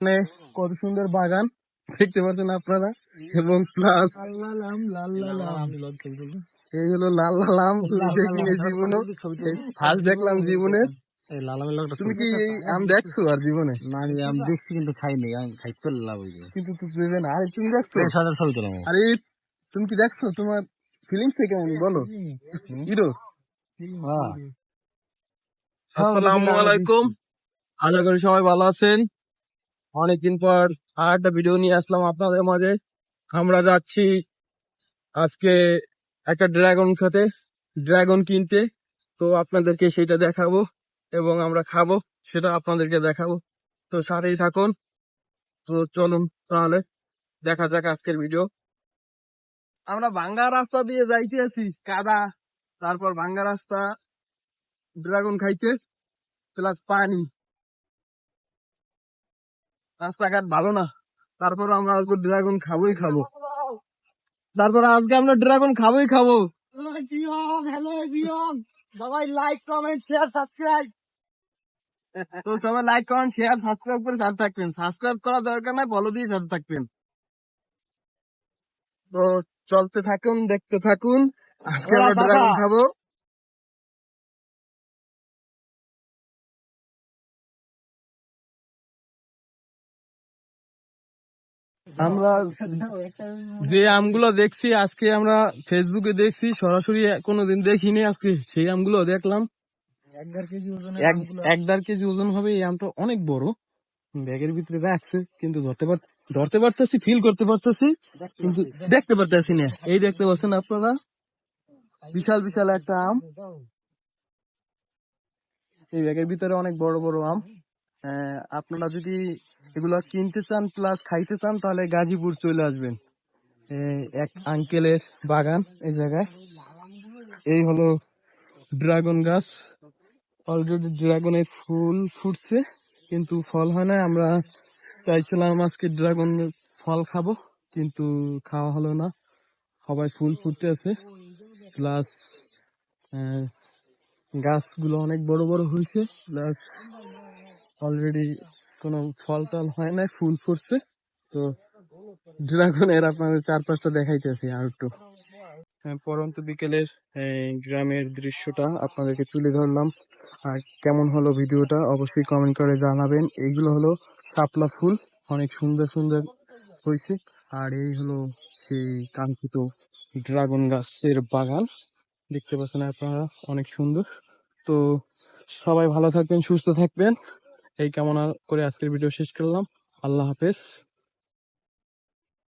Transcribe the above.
মানে কত সুন্দর বাগান দেখতে পাচ্ছেন আপনারা, এবং প্লাস এই হলো লাল লাল আম। দেখিনি জীবনে, ফার্স্ট দেখলাম জীবনে। তুমি কি এই আম দেখছো আর জীবনে? না আমি আম দেখছি কিন্তু খাইনি, আমি খাইতে লাভ হইবে কিন্তু তো দেবে না। আরে তুমি দেখছো? ছবি তোলাম। আরে তুমি কি দেখছো? তোমার ফিলিংস কেমন বলো হিরো? আসসালামু আলাইকুম, আশা করি সবাই ভালো আছেন। অনেকদিন পর আর একটা ভিডিও নিয়ে আসলাম আপনাদের মাঝে। আমরা যাচ্ছি আজকে একটা ড্রাগন খেতে, ড্রাগন কিনতে। তো আপনাদেরকে সেটা দেখাবো এবং আমরা খাবো, সেটা আপনাদেরকে দেখাবো। তো সাথেই থাকুন। তো চলুন তাহলে দেখা যাক আজকের ভিডিও। আমরা ভাঙ্গা রাস্তা দিয়ে যাইতে আছি, কাদা, তারপর ভাঙ্গা রাস্তা, ড্রাগন খাইতে, প্লাস পানি, রাস্তাঘাট ভালো না। তারপর আমরা আজকে ড্রাগন খাবোই খাবো। তারপর আজকে আমরা ড্রাগন খাবোই খাবো। সবাই লাইক কমেন্ট শেয়ার সাবস্ক্রাইব। তো সবাই লাইক করেন, শেয়ার, সাবস্ক্রাইব করে সাথে থাকবেন। সাবস্ক্রাইব করার দরকার নাই, ফলো দিয়ে সাথে থাকবেন। তো চলতে থাকুন, দেখতে থাকুন। আজকে আমরা ড্রাগন খাবো। আমরা যে আমগুলো দেখছি আজকে, আমরা ফেসবুকে দেখছি, সরাসরি কোনোদিন দেখিনি। আজকে সেই আমগুলো দেখলাম। 1.5 কেজি ওজন হবে এই আমটা, অনেক বড়। ব্যাগের ভিতরে রাখছে কিন্তু ধরতে পারতেছি, ফিল করতে পারতেছি কিন্তু দেখতে পারতেছি না। এই দেখতে পাচ্ছেন আপনারা, বিশাল বিশাল একটা আম। এই ব্যাগের ভিতরে অনেক বড় বড় আম। আপনারা যদি এগুলা কিনতে চান প্লাস খাইতে চান তাহলে গাজীপুর চলে আসবেন। এক আঙ্কেলের বাগান এই জায়গায়। এই হলো ড্রাগন গাছ। অলরেডি ড্রাগনের ফুল ফুটছে কিন্তু ফল হয় না। আমরা চাইছিলাম আজকে ড্রাগন ফল খাবো কিন্তু খাওয়া হলো না। সবাই ফুল ফুটতে আছে, প্লাস গাছগুলো অনেক বড় বড় হয়েছে, প্লাস অলরেডি কোনো ফল টল হয় না, ফুল ফুটছে। তো ড্রাগনের আপনাদের 4-5টা দেখাইতেছি আর একটু। পরন্ত বিকেলের গ্রামের দৃশ্যটা আপনাদেরকে তুলে ধরলাম। আর কেমন হলো ভিডিওটা অবশ্যই কমেন্ট করে জানাবেন। এইগুলো হলো শাপলা ফুল, অনেক সুন্দর সুন্দর হয়েছে। আর এই হলো সেই কাঙ্ক্ষিত ড্রাগন গাছের বাগান, দেখতে পাচ্ছেন আপনারা, অনেক সুন্দর। তো সবাই ভালো থাকবেন, সুস্থ থাকবেন, এই কামনা করে আজকের ভিডিও শেষ করলাম। আল্লাহ হাফেজ।